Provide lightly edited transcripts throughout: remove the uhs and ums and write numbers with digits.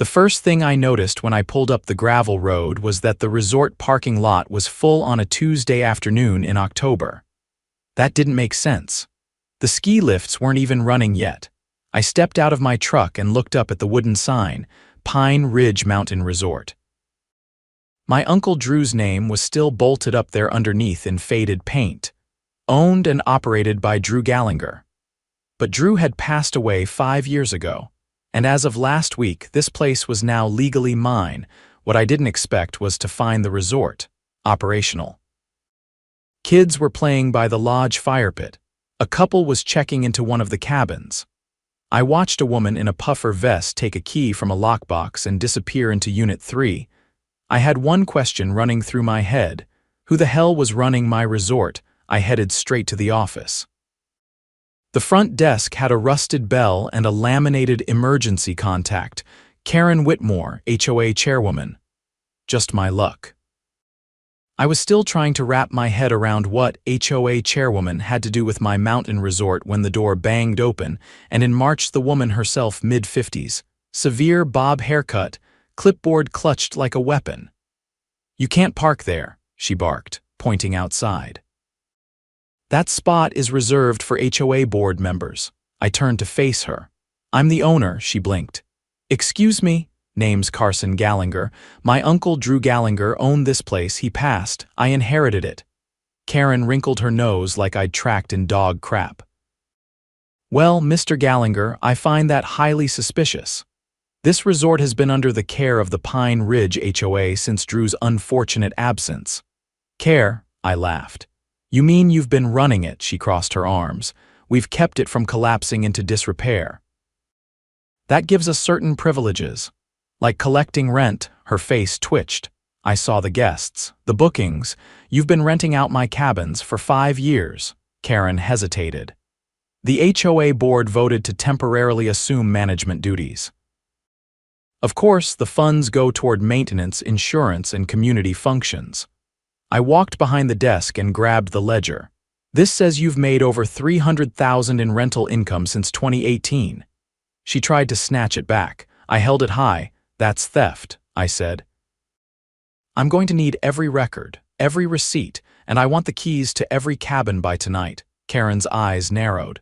The first thing I noticed when I pulled up the gravel road was that the resort parking lot was full on a Tuesday afternoon in October. That didn't make sense. The ski lifts weren't even running yet. I stepped out of my truck and looked up at the wooden sign, Pine Ridge Mountain Resort. My Uncle Drew's name was still bolted up there underneath in faded paint. Owned and operated by Drew Gallagher. But Drew had passed away 5 years ago, and as of last week, this place was now legally mine. What I didn't expect was to find the resort operational. Kids were playing by the lodge fire pit. A couple was checking into one of the cabins. I watched a woman in a puffer vest take a key from a lockbox and disappear into Unit 3. I had one question running through my head. Who the hell was running my resort? I headed straight to the office. The front desk had a rusted bell and a laminated emergency contact. Karen Whitmore, HOA chairwoman. Just my luck. I was still trying to wrap my head around what HOA chairwoman had to do with my mountain resort when the door banged open, and in marched the woman herself, mid-50s, severe bob haircut, clipboard clutched like a weapon. "You can't park there," she barked, pointing outside. "That spot is reserved for HOA board members." I turned to face her. "I'm the owner," she blinked. "Excuse me?" "Name's Carson Gallagher. My uncle Drew Gallagher owned this place. He passed. I inherited it." Karen wrinkled her nose like I'd tracked in dog crap. "Well, Mr. Gallagher, I find that highly suspicious. This resort has been under the care of the Pine Ridge HOA since Drew's unfortunate absence." "Care?" I laughed. "You mean you've been running it?" She crossed her arms. "We've kept it from collapsing into disrepair. That gives us certain privileges. Like collecting rent." Her face twitched. "I saw the guests, the bookings. You've been renting out my cabins for 5 years." Karen hesitated. "The HOA board voted to temporarily assume management duties. Of course, the funds go toward maintenance, insurance, and community functions." I walked behind the desk and grabbed the ledger. "This says you've made over $300,000 in rental income since 2018. She tried to snatch it back. I held it high. "That's theft," I said. "I'm going to need every record, every receipt, and I want the keys to every cabin by tonight." Karen's eyes narrowed.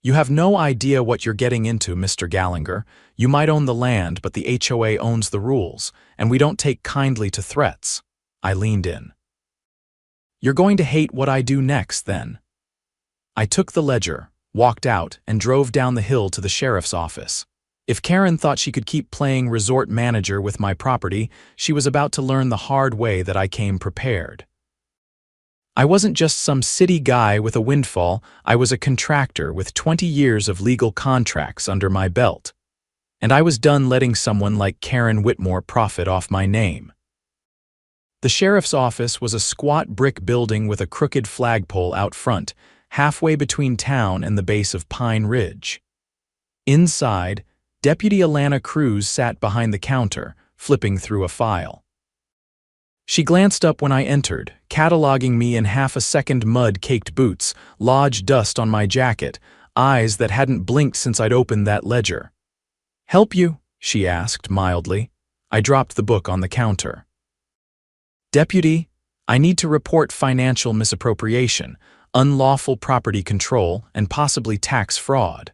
"You have no idea what you're getting into, Mr. Gallagher. You might own the land, but the HOA owns the rules, and we don't take kindly to threats." I leaned in. "You're going to hate what I do next, then." I took the ledger, walked out, and drove down the hill to the sheriff's office. If Karen thought she could keep playing resort manager with my property, she was about to learn the hard way that I came prepared. I wasn't just some city guy with a windfall. I was a contractor with 20 years of legal contracts under my belt. And I was done letting someone like Karen Whitmore profit off my name. The sheriff's office was a squat brick building with a crooked flagpole out front, halfway between town and the base of Pine Ridge. Inside, Deputy Alana Cruz sat behind the counter, flipping through a file. She glanced up when I entered, cataloging me in half a second. Mud-caked boots, lodge dust on my jacket, eyes that hadn't blinked since I'd opened that ledger. "Help you?" she asked mildly. I dropped the book on the counter. "Deputy, I need to report financial misappropriation, unlawful property control, and possibly tax fraud.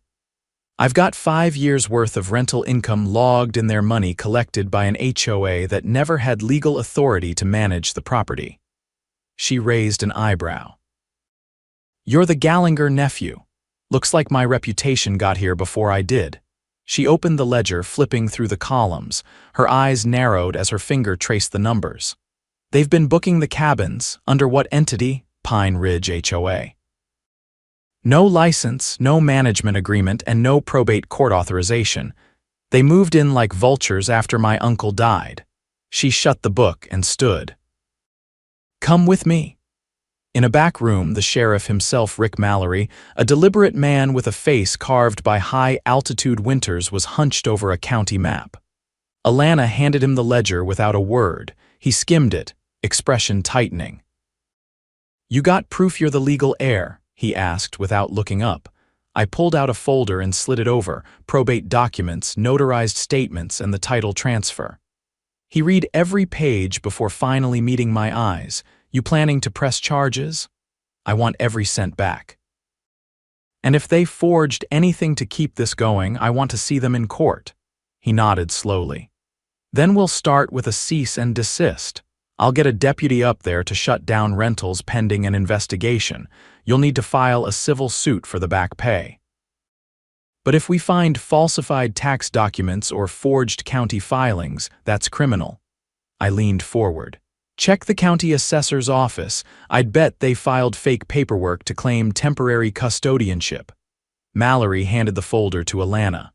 I've got 5 years' worth of rental income logged in their money collected by an HOA that never had legal authority to manage the property." She raised an eyebrow. "You're the Gallagher nephew. Looks like my reputation got here before I did." She opened the ledger, flipping through the columns. Her eyes narrowed as her finger traced the numbers. "They've been booking the cabins. Under what entity?" "Pine Ridge HOA. No license, no management agreement, and no probate court authorization. They moved in like vultures after my uncle died." She shut the book and stood. "Come with me." In a back room, the sheriff himself, Rick Mallory, a deliberate man with a face carved by high-altitude winters, was hunched over a county map. Alana handed him the ledger without a word. He skimmed it, expression tightening. "You got proof you're the legal heir?" he asked without looking up. I pulled out a folder and slid it over, probate documents, notarized statements, and the title transfer. He read every page before finally meeting my eyes. You planning to press charges? I want every cent back. And if they forged anything to keep this going, I want to see them in court. He nodded slowly. Then we'll start with a cease and desist. I'll get a deputy up there to shut down rentals pending an investigation. You'll need to file a civil suit for the back pay. But if we find falsified tax documents or forged county filings, that's criminal. I leaned forward. Check the county assessor's office. I'd bet they filed fake paperwork to claim temporary custodianship. Mallory handed the folder to Alana.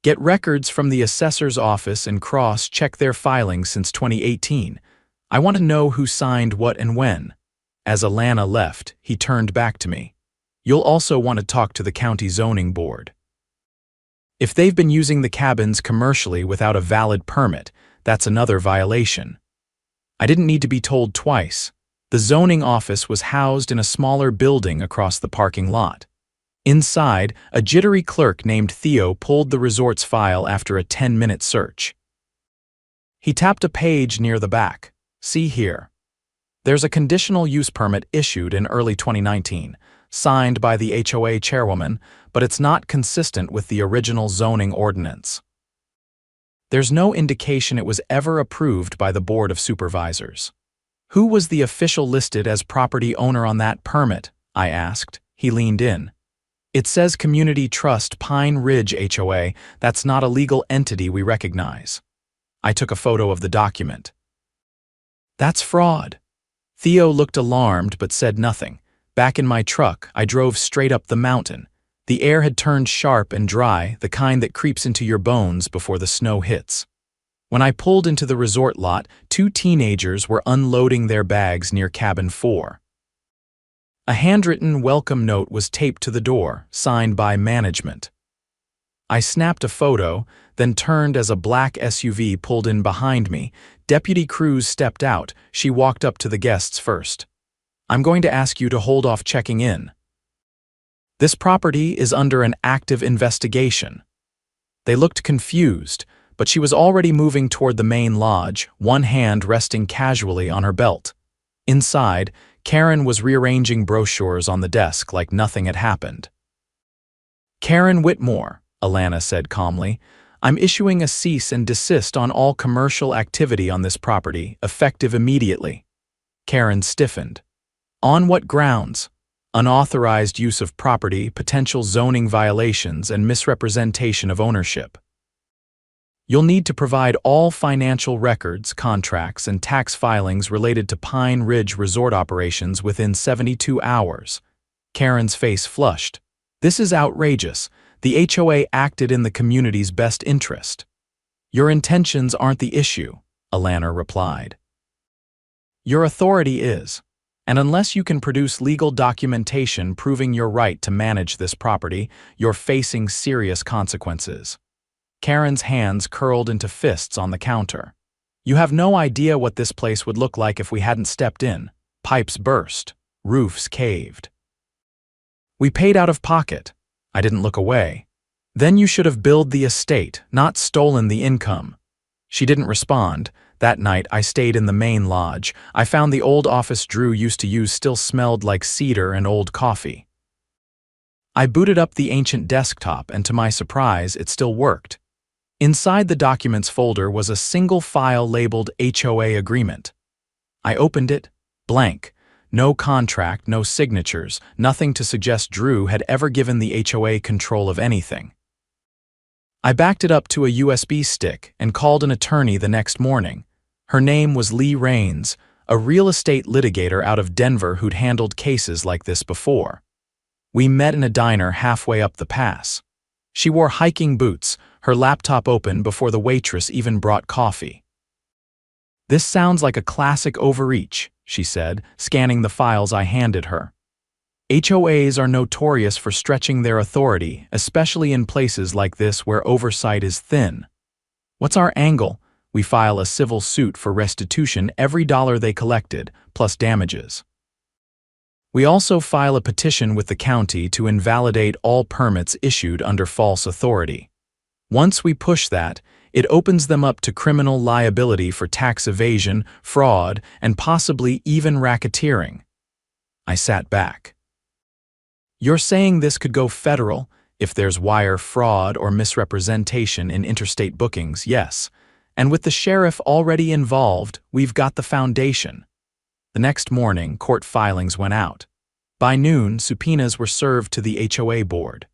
Get records from the assessor's office and cross-check their filings since 2018. I want to know who signed what and when. As Alana left, he turned back to me. You'll also want to talk to the county zoning board. If they've been using the cabins commercially without a valid permit, that's another violation. I didn't need to be told twice. The zoning office was housed in a smaller building across the parking lot. Inside, a jittery clerk named Theo pulled the resort's file after a 10-minute search. He tapped a page near the back. See here. There's a conditional use permit issued in early 2019, signed by the HOA chairwoman, but it's not consistent with the original zoning ordinance. There's no indication it was ever approved by the Board of Supervisors. Who was the official listed as property owner on that permit? I asked. He leaned in. It says Community Trust Pine Ridge HOA. That's not a legal entity we recognize. I took a photo of the document. That's fraud. Theo looked alarmed but said nothing. Back in my truck, I drove straight up the mountain. The air had turned sharp and dry, the kind that creeps into your bones before the snow hits. When I pulled into the resort lot, 2 teenagers were unloading their bags near cabin 4. A handwritten welcome note was taped to the door, signed by management. I snapped a photo, then turned as a black SUV pulled in behind me. Deputy Cruz stepped out. She walked up to the guests first. I'm going to ask you to hold off checking in. This property is under an active investigation. They looked confused, but she was already moving toward the main lodge, one hand resting casually on her belt. Inside, Karen was rearranging brochures on the desk like nothing had happened. Karen Whitmore, Alana said calmly, I'm issuing a cease and desist on all commercial activity on this property, effective immediately. Karen stiffened. On what grounds? Unauthorized use of property, potential zoning violations, and misrepresentation of ownership. You'll need to provide all financial records, contracts, and tax filings related to Pine Ridge Resort operations within 72 hours. Karen's face flushed. This is outrageous. The HOA acted in the community's best interest. Your intentions aren't the issue, Alana replied. Your authority is. And unless you can produce legal documentation proving your right to manage this property, you're facing serious consequences. Karen's hands curled into fists on the counter. You have no idea what this place would look like if we hadn't stepped in. Pipes burst. Roofs caved. We paid out of pocket. I didn't look away. Then you should have billed the estate, not stolen the income. She didn't respond. That night, I stayed in the main lodge. I found the old office Drew used to use still smelled like cedar and old coffee. I booted up the ancient desktop, and to my surprise, it still worked. Inside the documents folder was a single file labeled HOA agreement. I opened it, blank. No contract, no signatures, nothing to suggest Drew had ever given the HOA control of anything. I backed it up to a USB stick and called an attorney the next morning. Her name was Lee Raines, a real estate litigator out of Denver who'd handled cases like this before. We met in a diner halfway up the pass. She wore hiking boots, her laptop open before the waitress even brought coffee. This sounds like a classic overreach, she said, scanning the files I handed her. HOAs are notorious for stretching their authority, especially in places like this where oversight is thin. What's our angle? We file a civil suit for restitution every dollar they collected, plus damages. We also file a petition with the county to invalidate all permits issued under false authority. Once we push that, it opens them up to criminal liability for tax evasion, fraud, and possibly even racketeering. I sat back. You're saying this could go federal if there's wire fraud or misrepresentation in interstate bookings, yes. And with the sheriff already involved, we've got the foundation. The next morning, court filings went out. By noon, subpoenas were served to the HOA board.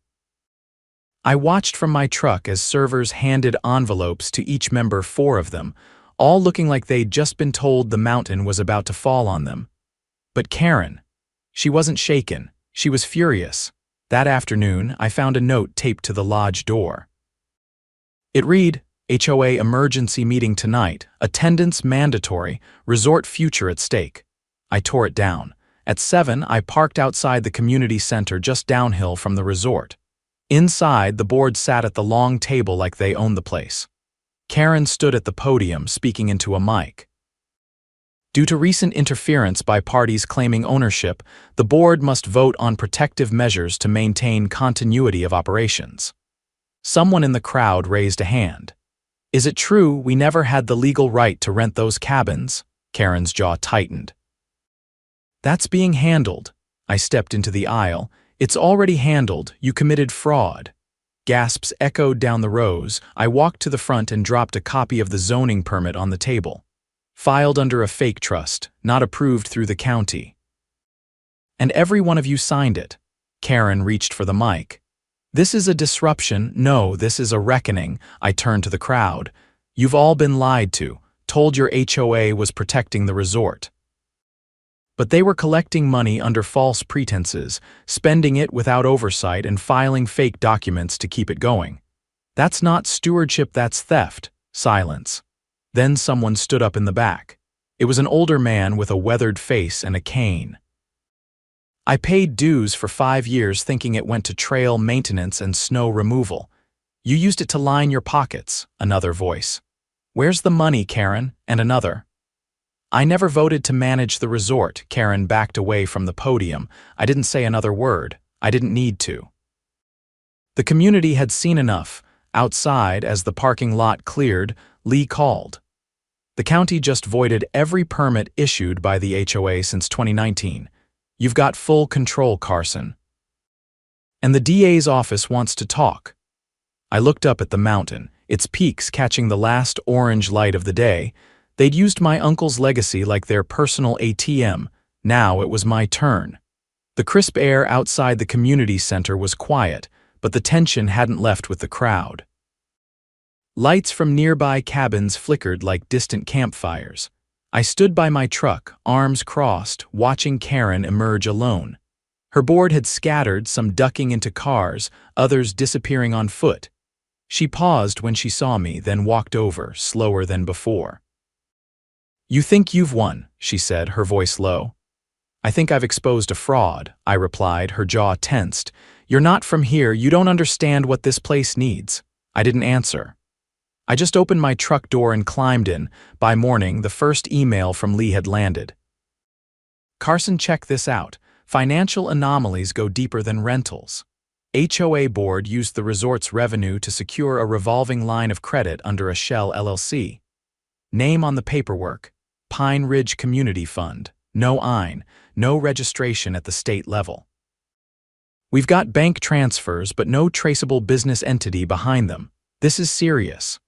I watched from my truck as servers handed envelopes to each member, 4 of them, all looking like they'd just been told the mountain was about to fall on them. But Karen, she wasn't shaken, she was furious. That afternoon, I found a note taped to the lodge door. It read, HOA emergency meeting tonight, attendance mandatory, resort future at stake. I tore it down. At 7, I parked outside the community center just downhill from the resort. Inside, the board sat at the long table like they owned the place. Karen stood at the podium speaking into a mic. Due to recent interference by parties claiming ownership, the board must vote on protective measures to maintain continuity of operations. Someone in the crowd raised a hand. Is it true we never had the legal right to rent those cabins? Karen's jaw tightened. That's being handled. I stepped into the aisle. It's already handled. You committed fraud. Gasps echoed down the rows. I walked to the front and dropped a copy of the zoning permit on the table. Filed under a fake trust, not approved through the county. And every one of you signed it. Karen reached for the mic. This is a disruption. No, this is a reckoning. I turned to the crowd. You've all been lied to, told your HOA was protecting the resort. But they were collecting money under false pretenses, spending it without oversight and filing fake documents to keep it going. That's not stewardship, that's theft. Silence. Then someone stood up in the back. It was an older man with a weathered face and a cane. I paid dues for 5 years thinking it went to trail maintenance and snow removal. You used it to line your pockets, another voice. Where's the money, Karen? And another. I never voted to manage the resort. Karen backed away from the podium. I didn't say another word. I didn't need to. The community had seen enough. Outside, as the parking lot cleared, Lee called. The county just voided every permit issued by the HOA since 2019. You've got full control, Carson. And the DA's office wants to talk. I looked up at the mountain, its peaks catching the last orange light of the day. They'd used my uncle's legacy like their personal ATM. Now it was my turn. The crisp air outside the community center was quiet, but the tension hadn't left with the crowd. Lights from nearby cabins flickered like distant campfires. I stood by my truck, arms crossed, watching Karen emerge alone. Her board had scattered, some ducking into cars, others disappearing on foot. She paused when she saw me, then walked over, slower than before. You think you've won, she said, her voice low. I think I've exposed a fraud, I replied, her jaw tensed. You're not from here, you don't understand what this place needs. I didn't answer. I just opened my truck door and climbed in. By morning, the first email from Lee had landed. Carson, check this out. Financial anomalies go deeper than rentals. HOA board used the resort's revenue to secure a revolving line of credit under a shell LLC. Name on the paperwork. Pine Ridge Community Fund. No IN, no registration at the state level. We've got bank transfers but no traceable business entity behind them. This is serious.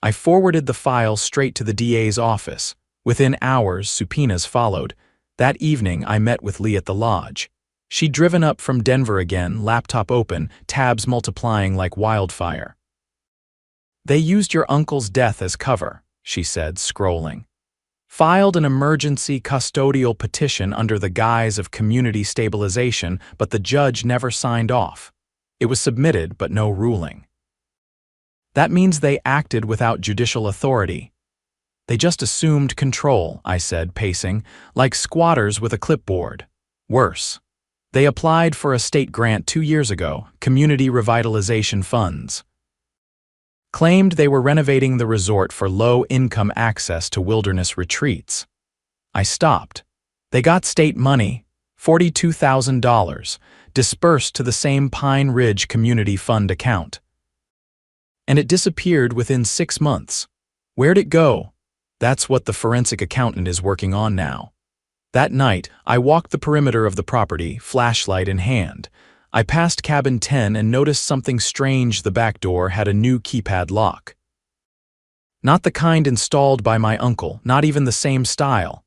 I forwarded the file straight to the DA's office. Within hours, subpoenas followed. That evening, I met with Lee at the lodge. She'd driven up from Denver again, laptop open, tabs multiplying like wildfire. They used your uncle's death as cover, she said, scrolling. Filed an emergency custodial petition under the guise of community stabilization, but the judge never signed off. It was submitted, but no ruling. That means they acted without judicial authority. They just assumed control, I said, pacing, like squatters with a clipboard. Worse. They applied for a state grant 2 years ago, community revitalization funds. Claimed they were renovating the resort for low-income access to wilderness retreats. I stopped. They got state money, $42,000, dispersed to the same Pine Ridge Community Fund account. And it disappeared within 6 months. Where'd it go? That's what the forensic accountant is working on now. That night, I walked the perimeter of the property, flashlight in hand. I passed cabin 10 and noticed something strange. The back door had a new keypad lock. Not the kind installed by my uncle, not even the same style.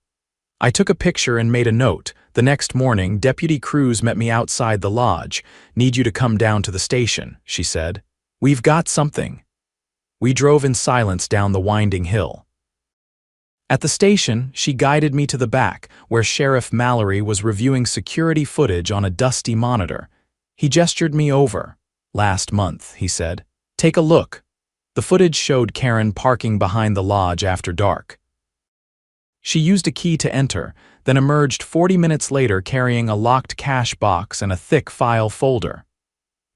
I took a picture and made a note. The next morning, Deputy Cruz met me outside the lodge. "Need you to come down to the station," she said. "We've got something." We drove in silence down the winding hill. At the station, she guided me to the back, where Sheriff Mallory was reviewing security footage on a dusty monitor. He gestured me over. "Last month," he said. "Take a look." The footage showed Karen parking behind the lodge after dark. She used a key to enter, then emerged 40 minutes later carrying a locked cash box and a thick file folder.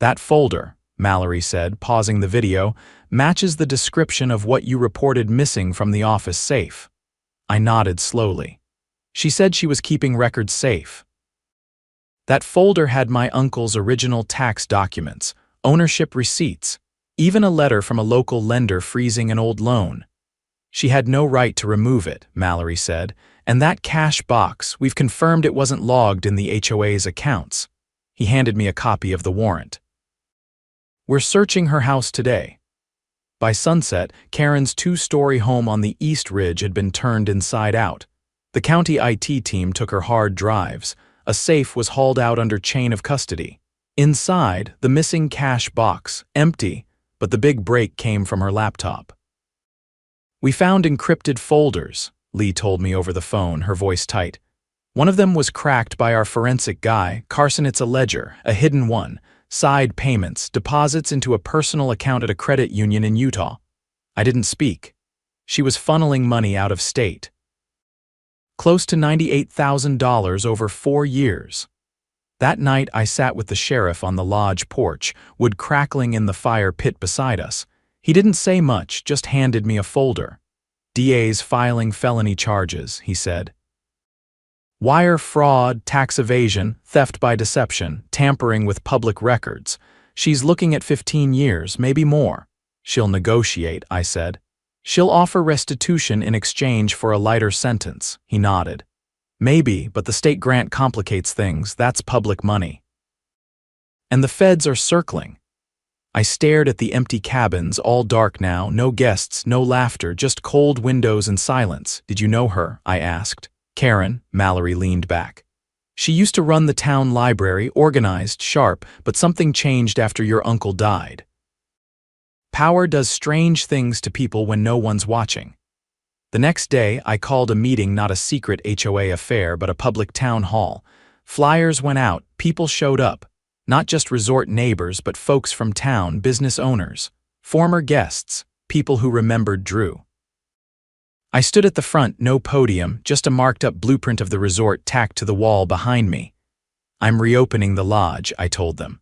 "That folder," Mallory said, pausing the video, "matches the description of what you reported missing from the office safe." I nodded slowly. She said she was keeping records safe. That folder had my uncle's original tax documents, ownership receipts, even a letter from a local lender freezing an old loan. She had no right to remove it, Mallory said, and that cash box, we've confirmed it wasn't logged in the HOA's accounts. He handed me a copy of the warrant. "We're searching her house today." By sunset, Karen's 2-story home on the East Ridge had been turned inside out. The county IT team took her hard drives. A safe was hauled out under chain of custody. Inside, the missing cash box, empty, but the big break came from her laptop. "We found encrypted folders," Lee told me over the phone, her voice tight. "One of them was cracked by our forensic guy, Carson. It's a ledger, a hidden one. Side payments, deposits into a personal account at a credit union in Utah." I didn't speak. She was funneling money out of state. Close to $98,000 over 4 years. That night I sat with the sheriff on the lodge porch, wood crackling in the fire pit beside us. He didn't say much, just handed me a folder. "DA's filing felony charges," he said. "Wire fraud, tax evasion, theft by deception, tampering with public records. She's looking at 15 years, maybe more." "She'll negotiate," I said. "She'll offer restitution in exchange for a lighter sentence," he nodded. "Maybe, but the state grant complicates things. That's public money. And the feds are circling." I stared at the empty cabins, all dark now, no guests, no laughter, just cold windows and silence. "Did you know her?" I asked. "Karen," Mallory leaned back. "She used to run the town library, organized, sharp, but something changed after your uncle died. Power does strange things to people when no one's watching." The next day, I called a meeting, not a secret HOA affair, but a public town hall. Flyers went out, people showed up. Not just resort neighbors, but folks from town, business owners, former guests, people who remembered Drew. I stood at the front, no podium, just a marked-up blueprint of the resort tacked to the wall behind me. "I'm reopening the lodge," I told them.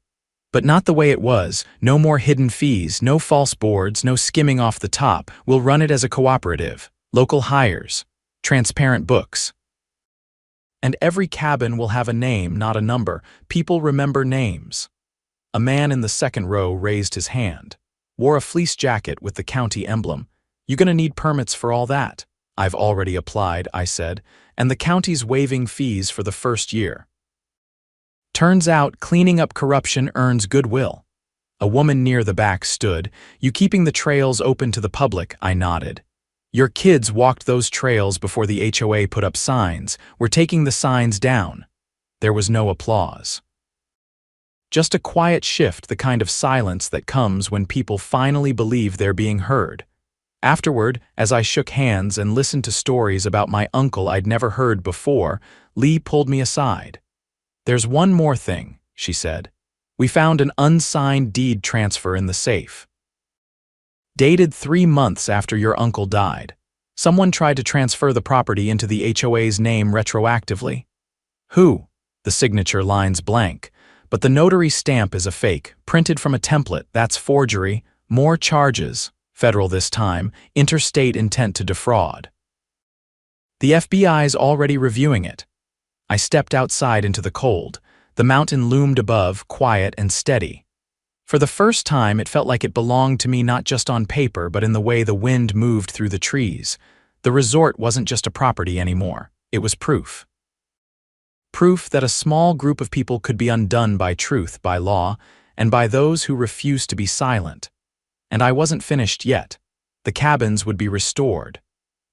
"But not the way it was. No more hidden fees, no false boards, no skimming off the top. We'll run it as a cooperative. Local hires. Transparent books. And every cabin will have a name, not a number. People remember names." A man in the second row raised his hand. Wore a fleece jacket with the county emblem. "You gonna need permits for all that?" "I've already applied," I said, "and the county's waiving fees for the first year." Turns out cleaning up corruption earns goodwill. A woman near the back stood. "You keeping the trails open to the public?" I nodded. "Your kids walked those trails before the HOA put up signs. We're taking the signs down." There was no applause. Just a quiet shift, the kind of silence that comes when people finally believe they're being heard. Afterward, as I shook hands and listened to stories about my uncle I'd never heard before, Lee pulled me aside. "There's one more thing," she said. "We found an unsigned deed transfer in the safe. Dated 3 months after your uncle died. Someone tried to transfer the property into the HOA's name retroactively." "Who?" The signature line's blank, but the notary stamp is a fake, printed from a template. That's forgery. More charges. Federal this time. Interstate intent to defraud. The FBI's already reviewing it. I stepped outside into the cold. The mountain loomed above, quiet and steady. For the first time, it felt like it belonged to me not just on paper, but in the way the wind moved through the trees. The resort wasn't just a property anymore. It was proof. Proof that a small group of people could be undone by truth, by law, and by those who refused to be silent. And I wasn't finished yet. The cabins would be restored.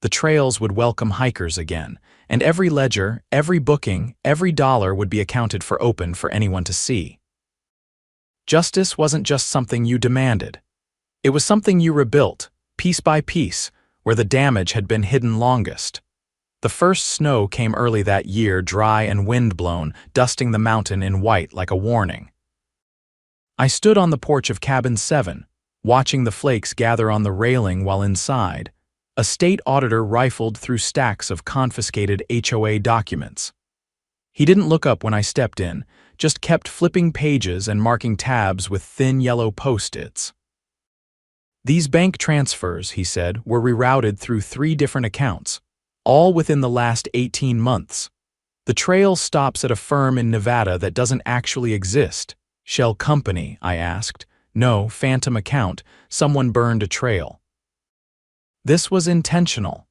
The trails would welcome hikers again, and every ledger, every booking, every dollar would be accounted for, open for anyone to see. Justice wasn't just something you demanded. It was something you rebuilt, piece by piece, where the damage had been hidden longest. The first snow came early that year, dry and wind-blown, dusting the mountain in white like a warning. I stood on the porch of Cabin 7, watching the flakes gather on the railing while inside, a state auditor rifled through stacks of confiscated HOA documents. He didn't look up when I stepped in, just kept flipping pages and marking tabs with thin yellow post-its. These bank transfers, he said, were rerouted through 3 different accounts, all within the last 18 months. The trail stops at a firm in Nevada that doesn't actually exist. Shell company, I asked. No, phantom account. Someone burned a trail. This was intentional.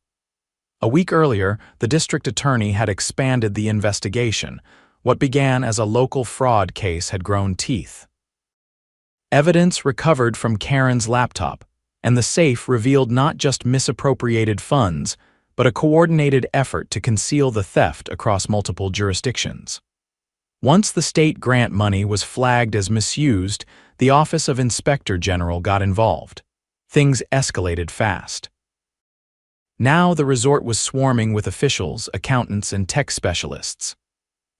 A week earlier, the district attorney had expanded the investigation. What began as a local fraud case had grown teeth. Evidence recovered from Karen's laptop, and the safe revealed not just misappropriated funds, but a coordinated effort to conceal the theft across multiple jurisdictions. Once the state grant money was flagged as misused, the Office of Inspector General got involved. Things escalated fast. Now the resort was swarming with officials, accountants, and tech specialists.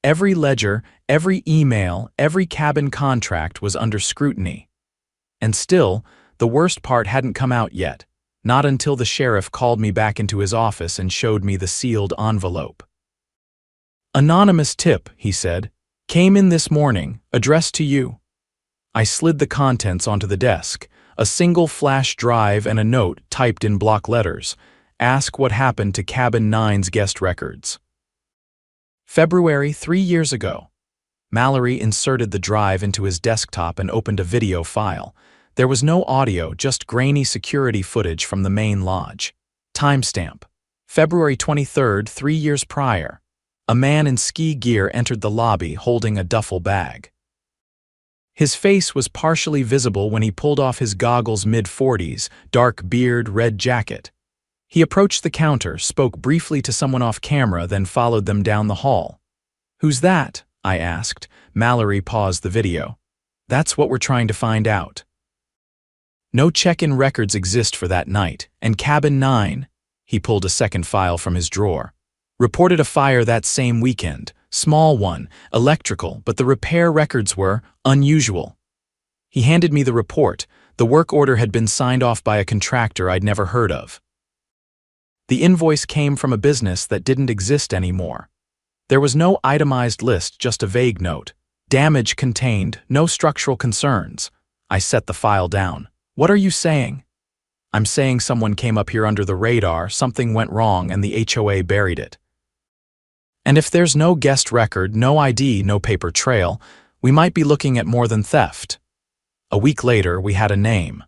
Every ledger, every email, every cabin contract was under scrutiny. And still, the worst part hadn't come out yet, not until the sheriff called me back into his office and showed me the sealed envelope. "Anonymous tip," he said, "came in this morning, addressed to you." I slid the contents onto the desk, a single flash drive and a note typed in block letters. Ask what happened to Cabin 9's guest records. February 3 years ago. Mallory inserted the drive into his desktop and opened a video file. There was no audio, just grainy security footage from the main lodge. Timestamp: February 23rd, 3 years prior. A man in ski gear entered the lobby holding a duffel bag. His face was partially visible when he pulled off his goggles, mid-40s, dark beard, red jacket. He approached the counter, spoke briefly to someone off camera, then followed them down the hall. "Who's that?" I asked. Mallory paused the video. "That's what we're trying to find out." No check-in records exist for that night, and Cabin 9, he pulled a second file from his drawer, reported a fire that same weekend. Small one, electrical, but the repair records were unusual. He handed me the report. The work order had been signed off by a contractor I'd never heard of. The invoice came from a business that didn't exist anymore. There was no itemized list, just a vague note. Damage contained, no structural concerns. I set the file down. "What are you saying?" "I'm saying someone came up here under the radar, something went wrong, and the HOA buried it. And if there's no guest record, no ID, no paper trail, we might be looking at more than theft." A week later, we had a name.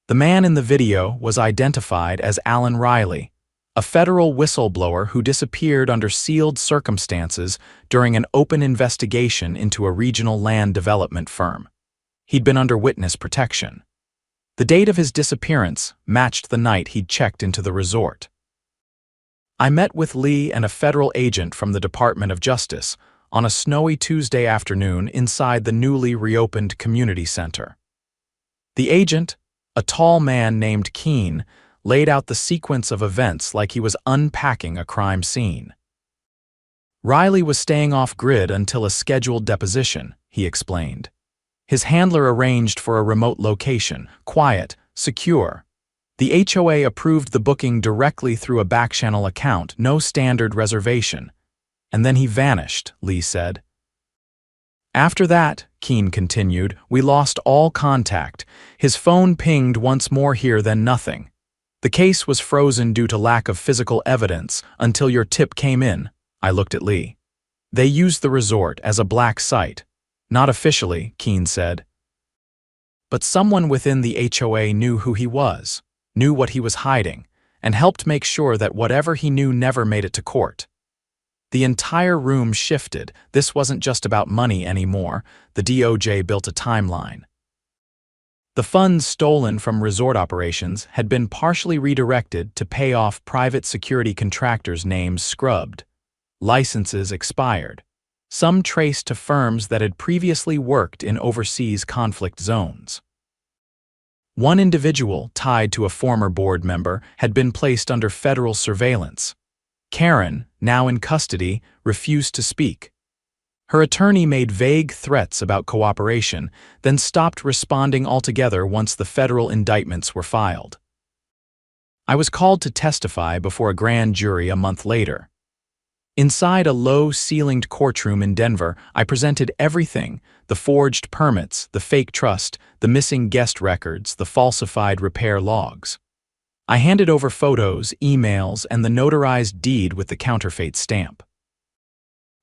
The man in the video was identified as Alan Riley, a federal whistleblower who disappeared under sealed circumstances during an open investigation into a regional land development firm. He'd been under witness protection. The date of his disappearance matched the night he'd checked into the resort. I met with Lee and a federal agent from the Department of Justice on a snowy Tuesday afternoon inside the newly reopened community center. The agent, a tall man named Keene, laid out the sequence of events like he was unpacking a crime scene. Riley was staying off-grid until a scheduled deposition, he explained. His handler arranged for a remote location, quiet, secure. The HOA approved the booking directly through a back-channel account, no standard reservation. And then he vanished, Lee said. After that, Keene continued, we lost all contact. His phone pinged once more here, then nothing. The case was frozen due to lack of physical evidence until your tip came in. I looked at Lee. They used the resort as a black site. Not officially, Keene said. But someone within the HOA knew who he was, knew what he was hiding, and helped make sure that whatever he knew never made it to court. The entire room shifted. This wasn't just about money anymore. The DOJ built a timeline. The funds stolen from resort operations had been partially redirected to pay off private security contractors' names scrubbed. Licenses expired. Some traced to firms that had previously worked in overseas conflict zones. One individual, tied to a former board member, had been placed under federal surveillance. Karen, now in custody, refused to speak. Her attorney made vague threats about cooperation, then stopped responding altogether once the federal indictments were filed. I was called to testify before a grand jury a month later. Inside a low-ceilinged courtroom in Denver, I presented everything: the forged permits, the fake trust, the missing guest records, the falsified repair logs. I handed over photos, emails, and the notarized deed with the counterfeit stamp.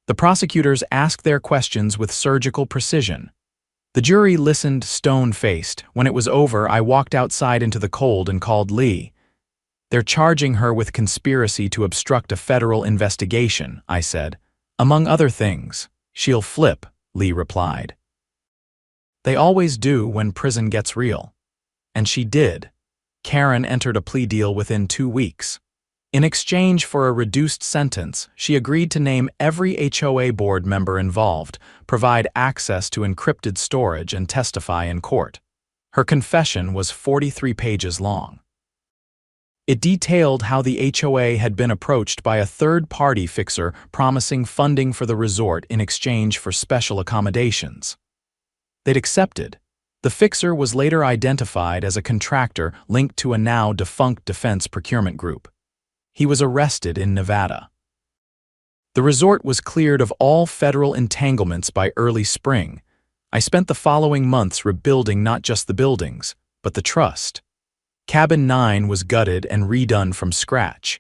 The prosecutors asked their questions with surgical precision. The jury listened stone-faced. When it was over, I walked outside into the cold and called Lee. "They're charging her with conspiracy to obstruct a federal investigation," I said. "Among other things." "She'll flip," Lee replied. "They always do when prison gets real." And she did. Karen entered a plea deal within 2 weeks. In exchange for a reduced sentence, she agreed to name every HOA board member involved, provide access to encrypted storage, and testify in court. Her confession was 43 pages long. It detailed how the HOA had been approached by a third-party fixer promising funding for the resort in exchange for special accommodations. They'd accepted. The fixer was later identified as a contractor linked to a now-defunct defense procurement group. He was arrested in Nevada. The resort was cleared of all federal entanglements by early spring. I spent the following months rebuilding not just the buildings, but the trust. Cabin 9 was gutted and redone from scratch.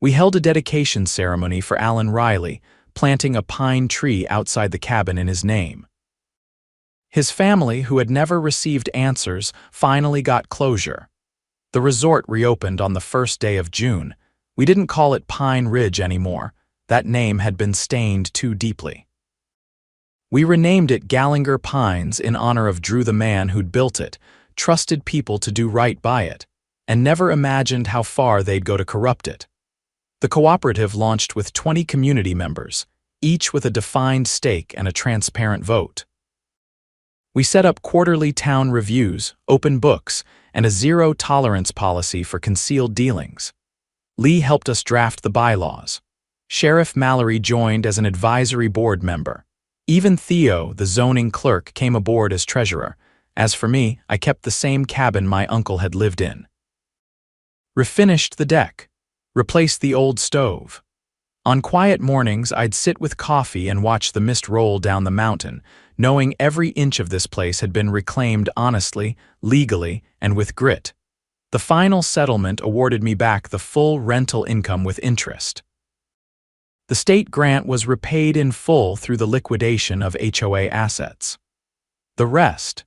We held a dedication ceremony for Alan Riley, planting a pine tree outside the cabin in his name. His family, who had never received answers, finally got closure. The resort reopened on the first day of June. We didn't call it Pine Ridge anymore. That name had been stained too deeply. We renamed it Gallinger Pines in honor of Drew, the man who'd built it, trusted people to do right by it, and never imagined how far they'd go to corrupt it. The cooperative launched with 20 community members, each with a defined stake and a transparent vote. We set up quarterly town reviews, open books, and a zero-tolerance policy for concealed dealings. Lee helped us draft the bylaws. Sheriff Mallory joined as an advisory board member. Even Theo, the zoning clerk, came aboard as treasurer. As for me, I kept the same cabin my uncle had lived in. Refinished the deck. Replaced the old stove. On quiet mornings, I'd sit with coffee and watch the mist roll down the mountain, knowing every inch of this place had been reclaimed honestly, legally, and with grit. The final settlement awarded me back the full rental income with interest. The state grant was repaid in full through the liquidation of HOA assets. The rest,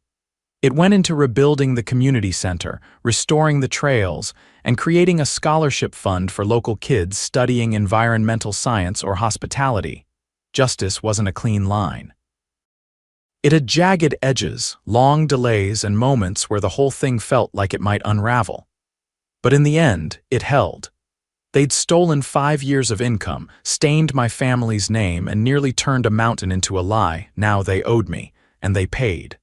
it went into rebuilding the community center, restoring the trails, and creating a scholarship fund for local kids studying environmental science or hospitality. Justice wasn't a clean line. It had jagged edges, long delays, and moments where the whole thing felt like it might unravel. But in the end, it held. They'd stolen 5 years of income, stained my family's name, and nearly turned a mountain into a lie. Now they owed me, and they paid.